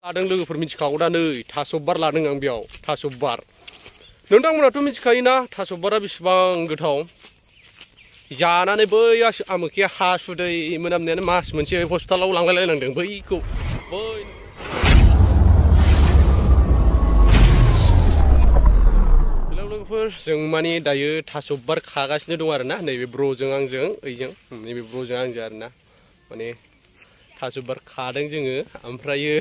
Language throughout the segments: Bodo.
लादों लोगोफोर मिथिखागौ दा नै थास' बिबार लादों आं बेयाव थास' बिबार नोंथांमोनाथ' मिथिखायोना थास' बिबारा बेसेबां गोथाव जानानै बै आमोखिया हासुदै मोनामनायानो मास मोनसे हस्पिटालाव लांलायलायनांदों बैखौ बै हेलौ लोगोफोर जों माने दायो थास' बिबार खागासिनो दं आरोना नैबे ब्र'जों आंजों ओइजों नैबे ब्र'जों आंजों आरोना माने थास' बिबार खादों जोङो ओमफ्रायो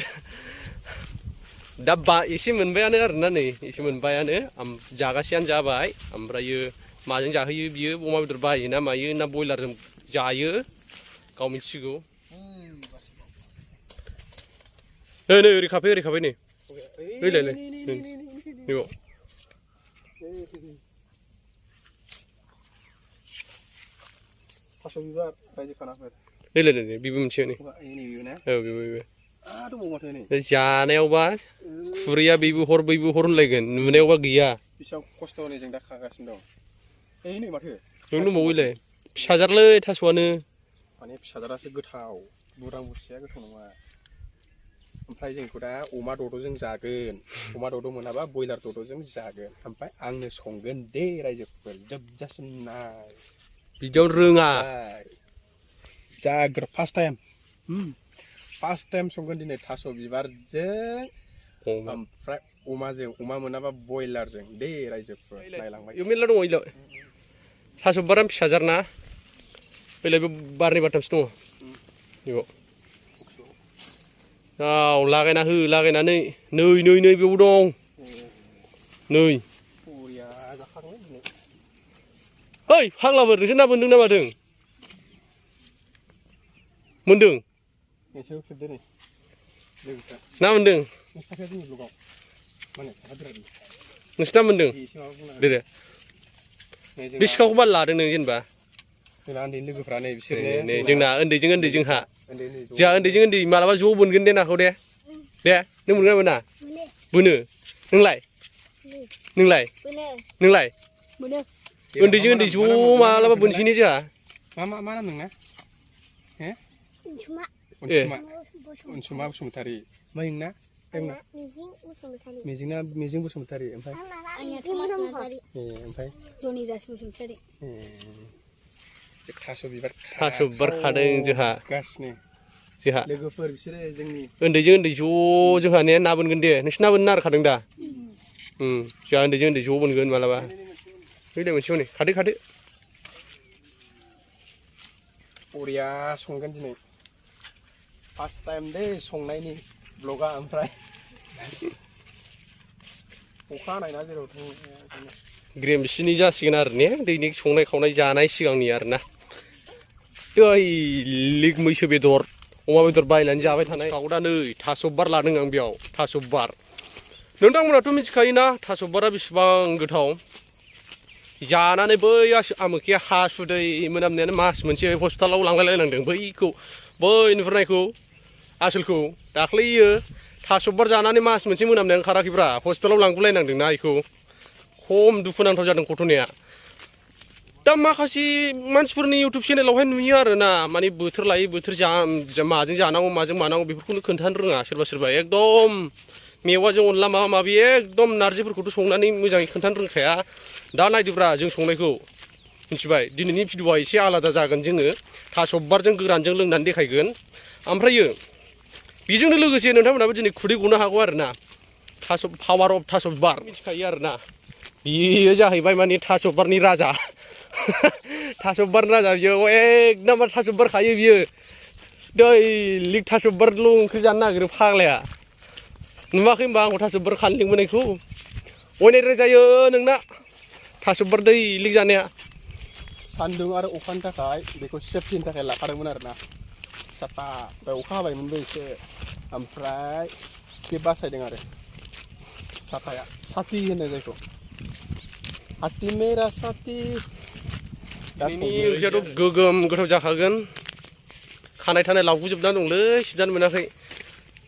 दा एसे मोनबायानो आरोना नै एसे मोनबायानो जागासेयानो जाबाय ओमफ्रायो माजों जाहोयो बियो अमा बेदर बायो ना मायो ना बयलारजों जायो गाव मिथिसिगौ नै ओरै खाबाय नै ओइलाय नैबाव थास' बिबार रायजो खानाफोर ओइलाय बेबो मोनसे नै औ बेबो जानायावबा खुरैया बैबो हर होनलायगोन नुनायावबा गैया बेसेबां खस्थ' नै जों दा खागासिनो दं नै माथो नों दंबावोलाय फिसाजारलै थास'आनो माने फिसाजारासो गोथाव बुरां बुरसिया गोथाव नङा ओमफ्राय जोंखौ दा अमा दद'जों जागोन अमा दद' मोनाबा बयलार दद'जों जागोन ओमफ्राय आंनो संगोन दे रायजोफोर जोबजासिम नाय बिदियाव रोङा जाग्रो फार्स्ट टाइम संगोन दिनै थास' बिबारजों ओमफ्राय अमा मोनाबा बयलारजों दे रायजोफोर नायलांबाय इयाव मेरला दङ इयाव थास' बिबारा फिसाजार ना बेलायबो बारनै बारथामसो दङ इयाव औ लागायनानै नै बेयाव दं नै ओइ फाग्लाफोर नोंसोर ना मोनदों ना मादों मोनदों ना मोनदों नोंसिना मोनदों दे बे सिखाखौ बाल लादों नों जेनेबा जोंना उन्दै लोगोफ्रा नै बिसोर नै जोंना उन्दैजों जोंहा जोंहा उन्दैजों उन्दै मालाबा ज' बोनगोन दे नाखौ दे नों मोनगोन ना मोना बोनो नोंलाय उन्दैजों उन्दै ज' मालाबा बोनसैने जोंहा मा नाम नोंना अनसुमा बसुमतारी ओमफ्राय नोंना मिजिं बसुमतारी ओमफ्राय बसुमतारी थास' बिबार खादों जोंहा लोगोफोर बिसोरो जोंनि उन्दैजों उन्दै ज' जोंहा ने ना बोनगोन दे नोंसोर ना बोननो नागिरखादों दा जोंहा उन्दैजों उन्दै ज' बोनगोन मालाबा फैलाय मोनसे हनै खादो बरिया संगोन दिनै फार्स्ट टाइम दे संनायनि ब्लगा ओमफ्राय अखा हानायना जेराव ग्रेमसिनि जासिगोन आरो ने दैनिक संनाय खावनाय जानाय सिगांनि आरोना दैलिक मैसो बेदर अमा बेदर बायनानै जाबाय थानाय दा नै थास' बिबार लादों आं बेयाव थास' बिबार नोंथांमोनाथ' मिथिखायोना थास' बिबारा बेसेबां गोथाव जानानै बै आमोखिया हासुदै मोनामनायानो मास मोनसे हस्पिटालाव लांलायलायनांदों बैखौ बै नुहुरनायखौ आसोलखौ दाख्लैयो थास' बिबार जानानै मास मोनसे मोनामनाया ओंखाराखैब्रा हस्पिटालाव लांगुलायनांदोंना बेखौ खम दुखुनांथाव जादों घटनाया दा माखासे मानसिफोरनि इउटुब चेनेलावहाय नुयो आरोना माने बोथोर लायै बोथोर माजों जानांगौ माजों मानांगौ बेफोरखौनो खोन्थानो रोङा सोरबा एकदम मेवाजों अनला माबा माबि एकदम नारजिफोरखौथ' संनानै मोजाङै खोन्थानो रोंखाया दा नायदोब्रा जों संनायखौ मिथिबाय दिनैनि भिडिअआ एसे आलादा जागोन जोङो थास' बिबारजों गोरानजों लोंनानै देखायगोन ओमफ्रायो बेजोंनो लोगोसे नोंथांमोनाबो दिनै खुदै गनो हागौ आरोना पावार अफ थास' बिबार मिथिखायो आरोना बेयो जाहैबाय माने थास' बिबारनि राजा थास' बिबारनि राजा बियो एकदम थास' बिबार खायो बियो दैलिक थास' बिबारल' ओंख्रि जानो नागिरो फाग्लाया नुवाखै होनबा आंखौ थास' बिबार खानो लिंबोनायखौ अयनायद्राय जायो नोंना थास' बिबार दैलिक जानाया सान्दुं आरो अखानि थाखाय बेखौ सेफटिनि थाखाय लाखादोंमोन आरोना साफा ओमफ्राय अखा हाबायमोनबो एसे ओमफ्राय बे बासायदों आरो साफाया साथि होनो जायखौ हाथि मेरा साथि ओंख्रियाथ' गोगोम गोथाव जाखागोन खानाय थानाय लावगुजोबनानै दंलै सिनजानो मोनाखै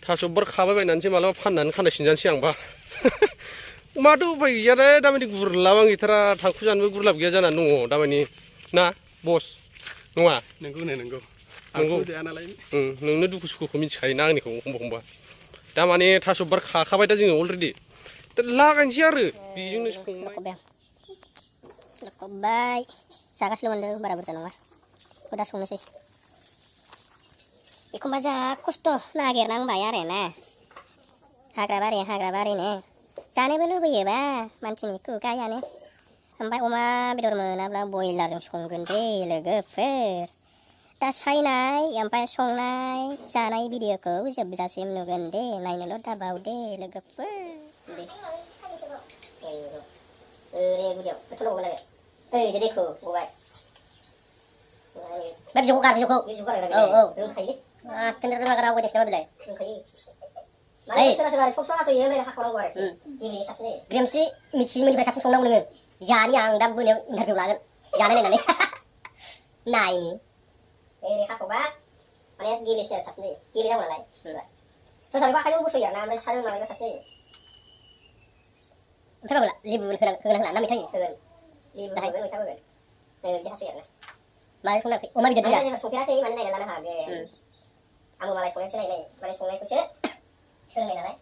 थास' बिबार खाबाय बायनानैसो मालाबा फाननानै खानाय सिनजानोसै आंबा माथो उफाय गैयालै दामानि गुरलाब आं गैथारा थांखु जानोबो गुरलाब गैया जानानै दङ दामानि ना बस नङा नंगौ नोंनो दुखु सुखुखौ मिथिखायोना आंनिखौ एखमबा दा माने थास' बिबार खाखाबाय दा जोङो अलरेडि दा लागायनोसै आरो बेजोंनो संनाय लखबबाय जागासिनो मोनदों बारा बुरजा नङा बेखौ दा संनोसै एखमबा जा खस्थ' नागिरनांबाय आरो ना हाग्रा बारिनो जानोबो लुबैयोबा मानसिनि खुगायानो ओमफ्राय अमा बेदर मोनाब्ला बयलारजों संगोन दे लोगोफोर दा सायनाय ओमफ्राय संनाय जानाय भिडिअखौ जोबजासिम नुगोन दे नायनोल' दाबाव दे लोगोफोर दे गुदियाव गोथौ नांगौ ओइ देखो गबाय बे बिजौखौ गार बिजौखौ औ रोंखायो आस्टेन्डार रोङा गारा आवगायदोंसो नामा बिलाय रोंखायो माने सोरबा सोरबा थबस्र' हास'यो ओमफ्राय हाखावनांगौ आरो गिबि साबसिन जायो ग्रेमसि मिथिमोननिफ्राय साबसिन संनांगौ नोङो जानि आं दा मोनायाव इन्टारभिउ लागोन जानाय नायनानै नायनि ओरै हाखावबा माने गेलेसो आरो साबसिन जायो गेलेनांगौ नालाय सोरबा बेखौ आखाइजों बस'यो आरो ना ओमफ्राय साजों माबायोबा साबसिन जायो ओमफ्राय माबा लेबु होगोन होला ना मैथा होगोन लेबु होगोन मैथा होगोन बिदि हास'यो आरो ना माजों संनाखै अमा बेदर जों जेनेबा संफेराखै माने नायना लानो हागोन आंबो मालाय संनायखौसो नायै माने संनायखौसो सोलोंनाय नालाय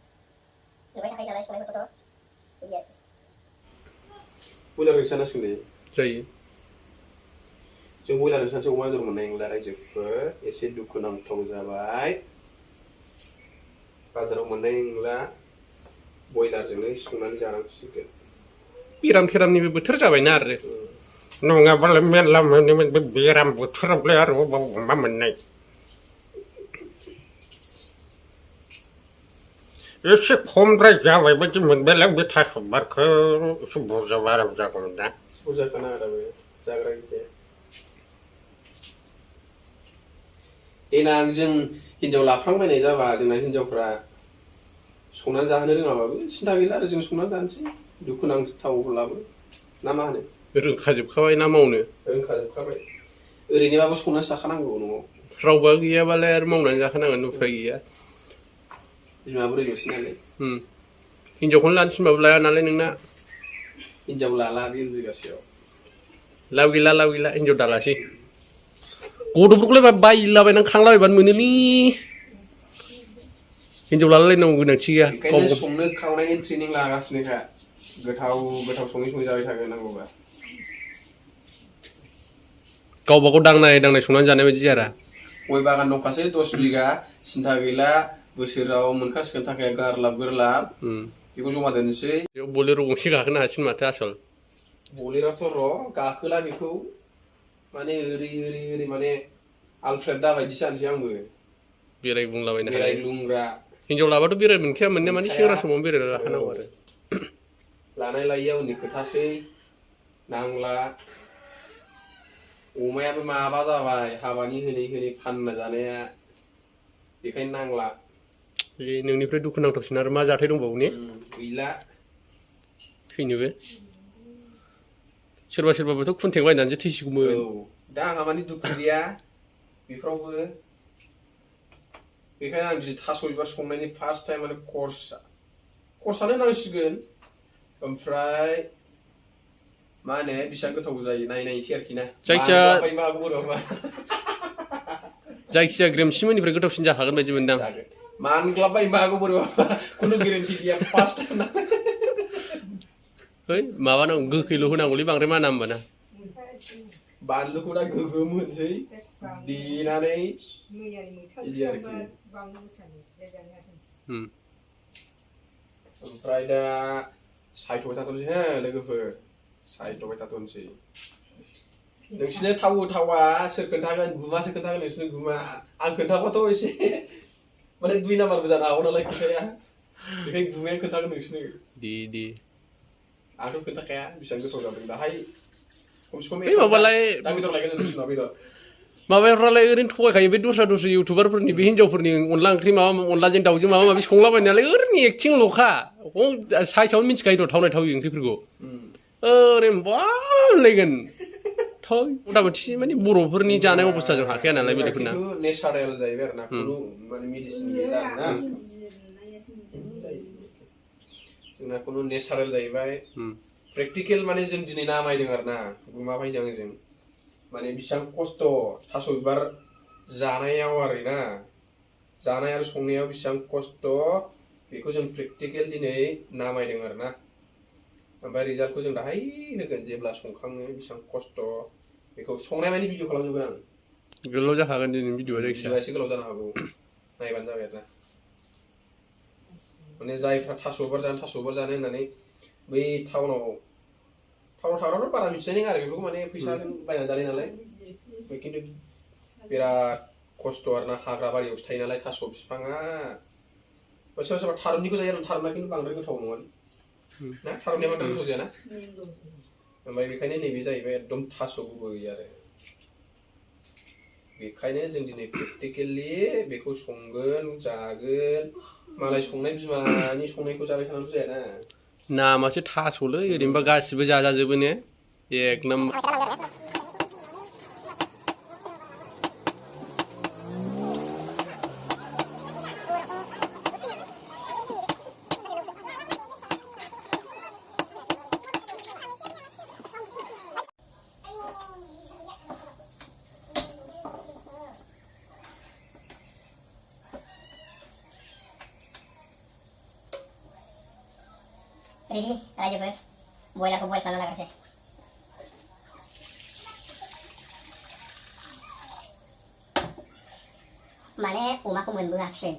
नुबाय थाखायो नालाय संनायफोरखौथ' बिदि आरोखि बयलारजों जानांसिगोन दे जायो जों बयलारजों सानसे अमा बेदर मोननाय नंला रायजोफोर एसे दुखुनांथाव जाबाय बाजाराव मोननाय नंला बयलारजोंनो संनानै जानांसिगोन बेराम थेरामनिबो बोथोर जाबायना आरो नङाबालाय मेरला मोनोमोन बे बेराम बोथोरावलाय आरो अबाव अमा मोननाय एसे खमद्राय जाबाय बायदि मोनबायलां बे थास' बिबारखौ एसे बुरजा बारा जागौमोन दा बुरजाखा नाङा दाबो जाग्रा गैखाया देनां जों हिनजाव लाफ्लांबायनाय जाबा जोंना हिनजावफ्रा संनानै जाहोनो रोङाबाबो सिन्था गैला आरो जों संनानै जानोसै दुखुनांथावब्लाबो ना मा होनो रोंखाजोबखाबाय ना मावनो रोंखाजोबखाबाय ओरैनोबाबो संनानै जाखानांगौ न'आव रावबो गैयाबालाय आरो मावनानै जाखानांगोन उफाय गैया बिमा बुरैल'सै नालाय हिनजावखौनो लानो थिनबाबो लाया नालाय नोंना हिनजाव लाला बे बिगासेयाव लाब गैला हिनजाव दालासै गथ'फोरखौलाय बायलाबायनानै खांलाबायबानो मोनोलै हिनजाव लालायलायनांगौ गोनांथि गैया बेखायनो संनो खावनायनि ट्रेनिं लागासिनोखा गोथाव सङै जाबाय थागोन नांगौबा गावबा गाव दांनाय संनानै जानाय बायदि जाया गय बागान दंखासै 10 बिगा सिन्था गैला बोसोराव मोनखासिगोन थाखाया गारलाब बेखौ जमा दोननोसै बेयाव बलेर' गंसे गाखोनो हासिगोन माथो आसल बलेराथ' र' गाखोला बेखौ माने ओरै माने आलफ्रेड दा बायदिसो जानोसै आंबो बेरायग्लुंलाबायनो हानाय बेरायग्लुंग्रा हिनजाव लाबाथ' बेराय मोनखाया मोननाया माने सेंग्रा समावनो बेरायना लाखानांगौ आरो लानाय लायैया उननि खोथासै नांला अमायाबो माबा जाबाय हाबानि होनै फानना जानाया बेखायनो नांला बे नोंनिफ्राय दुखुनांथावसिन आरो मा जाथाय दंबावो ने गैला थैनोबो सोरबाबोथ' खुन्थें बायनानैसो थैसिगौमोन दा आंहा माने दुखु गैया बेफोरावबो बेखायनो आं दिनै थास' बिबार संनायनि फार्स्ट टाइम माने कर्सआनो नांसिगोन ओमफ्राय मा होनो बेसेबां गोथाव जायो नायनोसै आरोखि ना जायखिजाया ग्रेमसिमोननिफ्राय गोथावसिन जाखागोन बायदि मोनदां मानग्लाबबाय मागौ बोरैबा खुनु गेरेन्टि गैया फार्स्ट टाइम है माबानांगौ गोखैल' होनांगौलै बांद्राय माना होमबाना बानलुखौ दा गोगोम होनोसै देनानै बिदि आरोखि ओमफ्राय दा सायथ'बाय थाथ'नोसै हो लोगोफोर सायथ'बाय थाथ'नोसै नोंसिनो थावा सोर खोन्थागोन गुमासो खोन्थागोन नोंसिनो गुमा आं खोन्थाबाथ' एसे माने 2 नाम्बारबो जानो हागौ नालाय खोथाया बेखायनो गुमाया खोन्थागोन नोंसिनो दे आंथ' खोन्थाखाया बेसेबां गोथाव जादों दाहाय खमसे खम माबालाय दा बेदर लायगोन नोंसिनाव बेदर माबाफ्रालाय ओरैनो थगायखायो बे दस्रा इउटुबारफोरनि बे हिनजावफोरनि अनला ओंख्रि अनलाजों दाउजों माबा माबि संलाबायनायालाय ओरैनो एक्टिंल'खा साइसावनो मिथिखायो र' थावनाय ओंख्रिफोरखौ ओरैनो बालायगोन मथा मथि माने बर'फोरनि जानाय अबस्थाजों हाखाया नालाय बेलेगफोरना नेचारेल जाहैबाय आरो ना खुनु माने मेडिसिन गैला ना जोंना खुनु नेचारेल जाहैबाय प्रेक्टिकेल माने जों दिनै नामायदों आरो ना गुमा भाइजांजों माने बेसेबां खस्थ' थास' बिबार जानायाव आरो ना जानाय आरो संनायाव बेसेबां खस्थ' बेखौ जों प्रेक्टिकेल दिनै नामायदों आरोना ओमफ्राय रिजाल्टखौ जों दाहाय होगोन जेब्ला संखाङो बेसेबां खस्थ' बेखौ संनाय मानि भिडिअ खालामजोबगोन आं गोलाव जाखागोन दिनै भिडिअआ भिडिअआ एसे गोलाव जानो हागौ नायबानो जाबाय आरोना माने जायफ्रा थास' बिबार जानो होननानै बै टाउनाव थाग्राफ्रा बारा मिथिनाय नङा आरो बेफोरखौ माने फैसाजों बायनानै जानाय नालाय खिन्थु बिराद खस्थ' आरोना हाग्रा बारियावसो थायो नालाय थास' बिफाङा सोरबा सोरबा थारुननिखौ जायो आरो थारुना खिन्थु बांद्राय गोथाव नङा ना थारुननिया बांद्राय गोथाव जायाना ओमफ्राय बेखायनो नैबे जाहैबाय एकदम थास' गुबै आरो बेखायनो जों दिनै प्रेक्टिकेलि बेखौ संगोन जागोन मालाय संनाय बिमानि संनायखौ जाबाय थानानैथ' जायाना नामासो थास'लै ओरैनोबा गासिबो जाजाजोबो ने एक नाम्बार Ready, रायजोफोर बयलारखौ बयल खालामना लाग्रोसै माने अमाखौ मोनबोआखिसै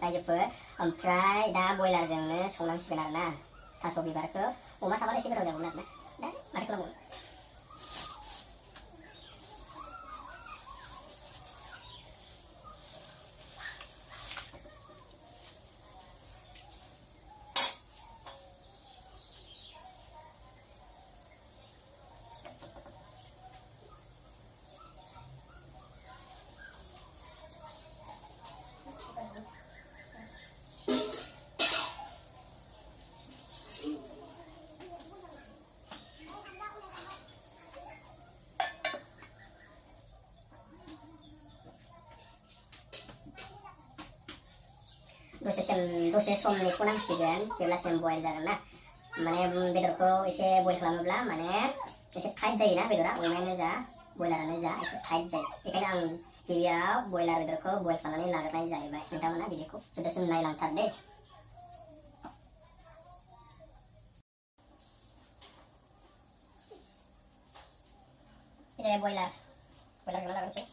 रायजोफोर ओमफ्राय दा बयलारजोंनो संनांसिगोन आरोना थास' बिबारखौ अमा थाबालाय एसे गोथाव जागौमोन आरोना दा माथो खालामबावनो दसे सम नेथ'नांसिगोन जेब्लासिम बयल जागोन ना माने बेदरखौ एसे बयल खालामोब्ला माने एसे टाइट जायोना बेदरा अमायानो जा बयलारानो जा एसे टाइट जायो बेखायनो आं गिबियाव बयलार बेदरखौ बयल खालामनानै लाग्रोनाय जाहैबाय नोंथांमोना भिडिअखौ जोबजासिम नायलांथार दे बयलार एवना लाग्रोनोसै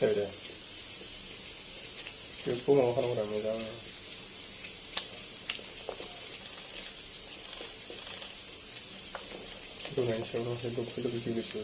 deh. Itu mau kalau udah megang. Itu kan siapa hidup gitu.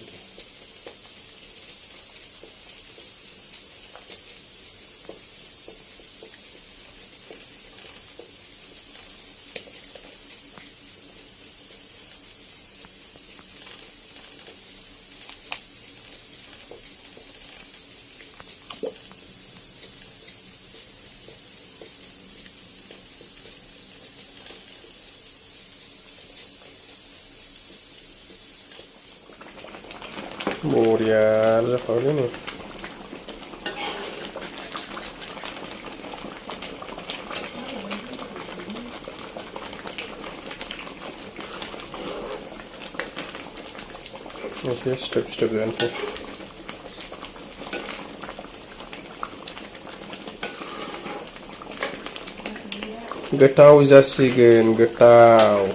Muria sekali nih. Masih step-step dan tuh. Getau jasigen, getau.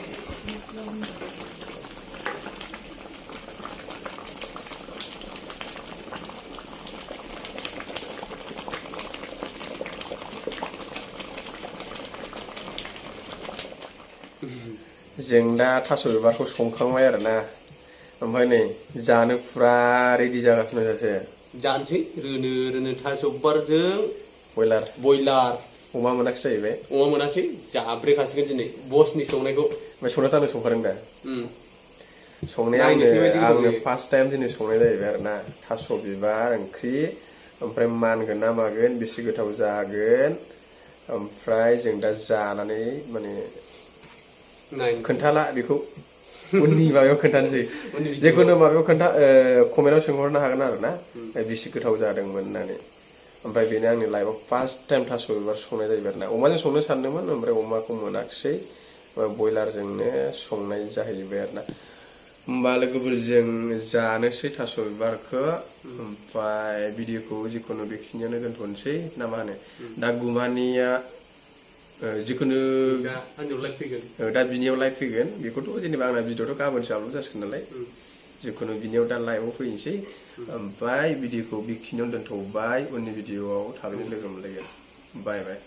जों दा थास' बिबारखौ संखांबाय आरोना ओमफ्राय नै जानो फुरा रेडि जागासिनो सासे जानोसै रोनो थास' बिबारजों बयलार अमा मोनाखै जाहैबाय अमा मोनासै जाब्रेखासिगोन दिनै बसनि संनायखौ ओमफ्राय संनायाथ' आंनो संखादों दा संनाया आंनो फार्स्ट टाइम दिनै संनाय जाहैबाय आरोना थास' बिबार ओंख्रि ओमफ्राय मानगोन ना मागोन बेसे गोथाव जागोन ओमफ्राय जों दा जानानै माने खोन्थाला बेखौ उननि माबायाव खोन्थानोसै जेखुनु माबायाव कमेन्टआव सोंहरनो हागोन आरो ना बेसे गोथाव जादोंमोन होननानै ओमफ्राय बेनो आंनि लाइफआव फार्स्ट टाइम थास' बिबार संनाय जाहैबाय आरोना अमाजों संनो सानदोंमोन ओमफ्राय अमाखौ मोनाखिसै बयलारजोंनो संनाय जाहैबाय आरोना होमबा लोगोफोर जों जानोसै थास' बिबारखौ ओमफ्राय भिडिअखौ जिखुनु बेखिनियावनो दोनथ'नोसै ना मा होनो दा गुमानिया जिखुनु दा बिनियाव लाइभ फैगोन बेखौथ' जेनेबा आंना भिडिअ'थ' गाबोनसो आपल'ड जासिगोन नालाय जिखुनु बिनियाव दा लाइभआव फैनोसै ओमफ्राय भिडिअ'खौ बेखिनियावनो दोनथ'बाय उननि भिडिअ'आव थाबैनो लोगो मोनलायगोन बाय बाय